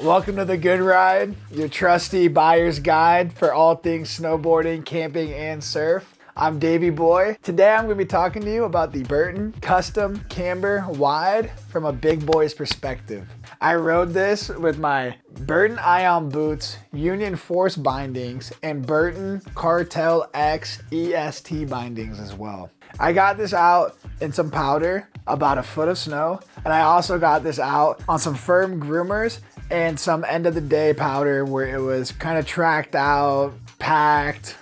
Welcome to The Good Ride, your trusty buyer's guide for all things snowboarding, camping, and surf. I'm Davey Boy. Today I'm going to be talking to you about the Burton Custom Camber Wide from a big boy's perspective. I rode this with my Burton Ion boots, Union Force bindings, and Burton Cartel X EST bindings as well. I got this out in some powder, about a foot of snow, and I also got this out on some firm groomers and some end of the day powder where it was kind of tracked out, packed,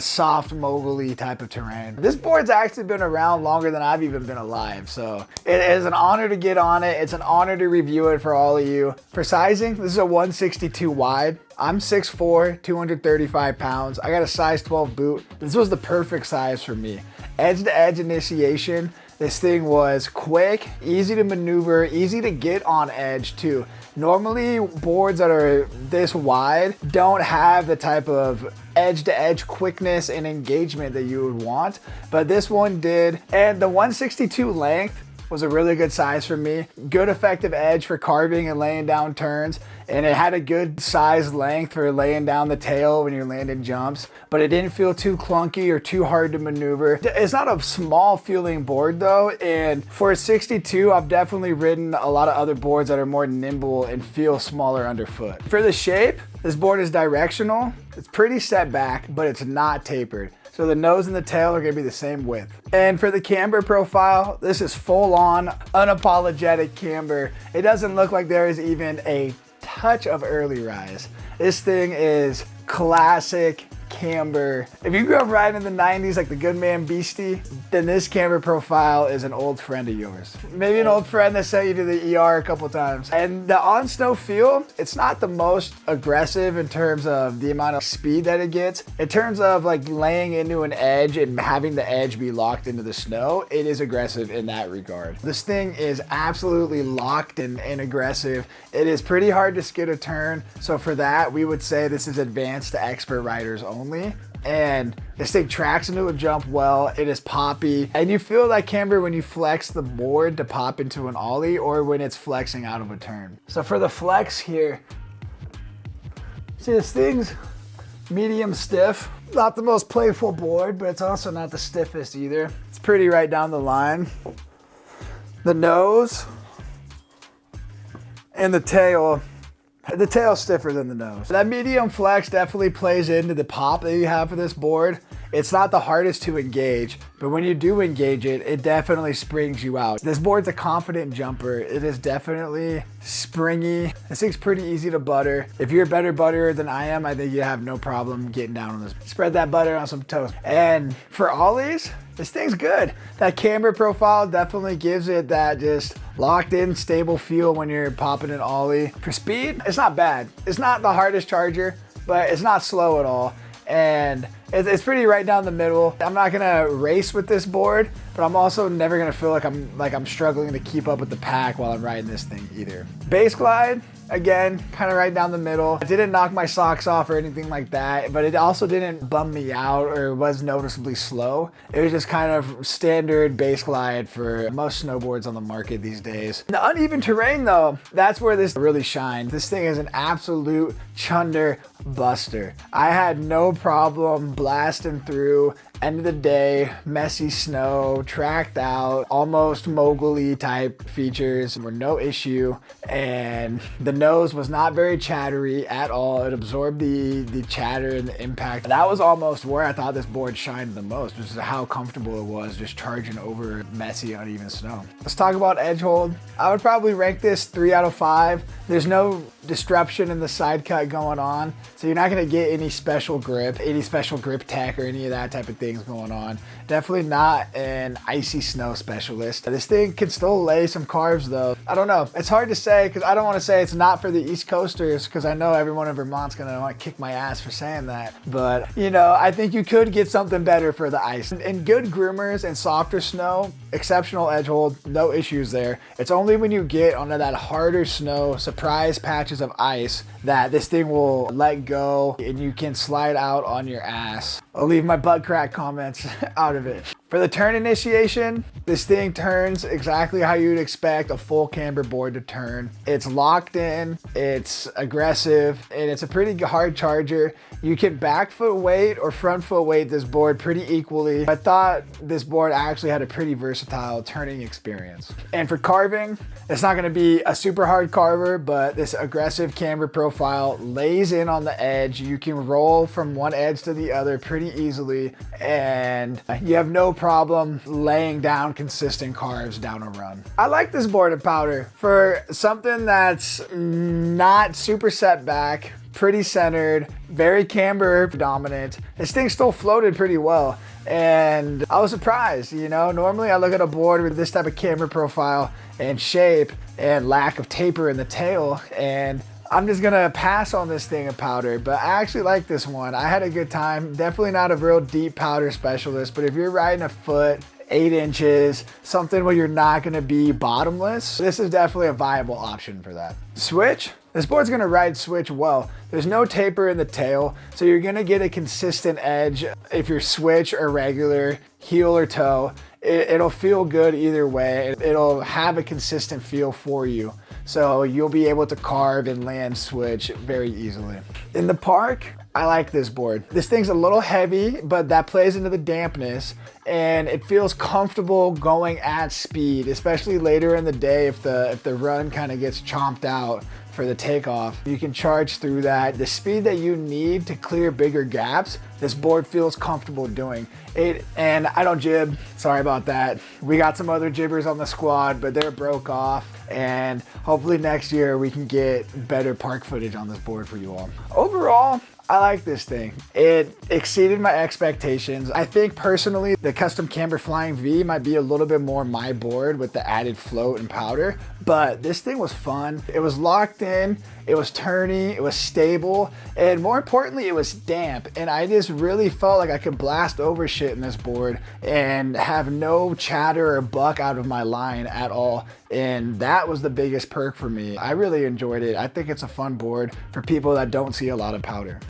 soft mogul-y type of terrain. This board's actually been around longer than I've even been alive, so it is an honor to get on it. It's an honor to review it for all of you. For sizing, this is a 162 wide. I'm 6'4", 235 pounds. I got a size 12 boot. This was the perfect size for me. Edge to edge initiation. This thing was quick, easy to maneuver, easy to get on edge too. Normally boards that are this wide don't have the type of edge to edge quickness and engagement that you would want, but this one did. And the 162 length was a really good size for me. Good effective edge for carving and laying down turns. And it had a good size length for laying down the tail when you're landing jumps, but it didn't feel too clunky or too hard to maneuver. It's not a small feeling board though, and for a 62, I've definitely ridden a lot of other boards that are more nimble and feel smaller underfoot. For the shape, this board is directional. It's pretty set back, but it's not tapered. So the nose and the tail are gonna be the same width. And for the camber profile, this is full on, unapologetic camber. It doesn't look like there is even a touch of early rise. This thing is classic camber. If you grew up riding in the 90s like the Goodman Beastie, then this camber profile is an old friend of yours. Maybe an old friend that sent you to the ER a couple times. And the on snow feel, it's not the most aggressive in terms of the amount of speed that it gets. In terms of like laying into an edge and having the edge be locked into the snow, it is aggressive in that regard. This thing is absolutely locked and aggressive. It is pretty hard to skid a turn. So for that, we would say this is advanced to expert riders only. And this thing tracks into a jump well. It is poppy, and you feel that camber when you flex the board to pop into an ollie or when it's flexing out of a turn. So for the flex here, see this thing's medium stiff. Not the most playful board, but it's also not the stiffest either. It's pretty right down the line. The nose and the tail's stiffer than the nose. That medium flex definitely plays into the pop that you have for this board. It's not the hardest to engage, but when you do engage it, it definitely springs you out. This board's a confident jumper. It is definitely springy. This thing's pretty easy to butter. If you're a better butterer than I am, I think you have no problem getting down on this. Spread that butter on some toast. And for ollies, this thing's good. That camber profile definitely gives it that just locked in, stable feel when you're popping an ollie. For speed, it's not bad. It's not the hardest charger, but it's not slow at all. And it's pretty right down the middle. I'm not gonna race with this board, but I'm also never gonna feel like I'm struggling to keep up with the pack while I'm riding this thing either. Base glide, again, kind of right down the middle. It didn't knock my socks off or anything like that, but it also didn't bum me out or was noticeably slow. It was just kind of standard base glide for most snowboards on the market these days. The uneven terrain though, that's where this really shines. This thing is an absolute chunder buster. I had no problem blasting through. End of the day, messy snow, tracked out, almost mogul-y type features were no issue. And the nose was not very chattery at all. It absorbed the chatter and the impact. That was almost where I thought this board shined the most, which is how comfortable it was just charging over messy, uneven snow. Let's talk about edge hold. I would probably rank this 3 out of 5. There's no disruption in the side cut going on, so you're not gonna get any special grip tech or any of that type of things going on. Definitely not an icy snow specialist. This thing can still lay some carves though. I don't know. It's hard to say because I don't want to say it's not for the East Coasters because I know everyone in Vermont's gonna want to kick my ass for saying that. But you know, I think you could get something better for the ice. And good groomers and softer snow, exceptional edge hold, no issues there. It's only when you get onto that harder snow, surprise patches of ice, that this thing will let go and you can slide out on your ass. I'll leave my butt crack comments out of it. For the turn initiation, this thing turns exactly how you'd expect a full camber board to turn. It's locked in, it's aggressive, and it's a pretty hard charger. You can back foot weight or front foot weight this board pretty equally. I thought this board actually had a pretty versatile turning experience. And for carving, it's not gonna be a super hard carver, but this aggressive camber profile lays in on the edge. You can roll from one edge to the other pretty easily, and you have no problem laying down consistent carves down a run. I like this board in powder for something that's not super set back, pretty centered, very camber dominant. This thing still floated pretty well, and I was surprised. You know, normally I look at a board with this type of camber profile and shape and lack of taper in the tail, and I'm just gonna pass on this thing of powder, but I actually like this one. I had a good time. Definitely not a real deep powder specialist, but if you're riding a foot, 8 inches, something where you're not gonna be bottomless, this is definitely a viable option for that. Switch, this board's gonna ride switch well. There's no taper in the tail, so you're gonna get a consistent edge if you're switch or regular, heel or toe. It'll feel good either way. It'll have a consistent feel for you. So you'll be able to carve and land switch very easily. In the park, I like this board. This thing's a little heavy, but that plays into the dampness, and it feels comfortable going at speed, especially later in the day if the run kind of gets chomped out for the takeoff. You can charge through that. The speed that you need to clear bigger gaps, this board feels comfortable doing it. And I don't jib, sorry about that. We got some other jibbers on the squad, but they're broke off, and hopefully next year we can get better park footage on this board for you all. Overall, I like this thing. It exceeded my expectations. I think personally, the custom Camber Flying V might be a little bit more my board with the added float and powder, but this thing was fun. It was locked in, it was turny, it was stable, and more importantly, it was damp. And I just really felt like I could blast over shit in this board and have no chatter or buck out of my line at all. And that was the biggest perk for me. I really enjoyed it. I think it's a fun board for people that don't see a lot of powder.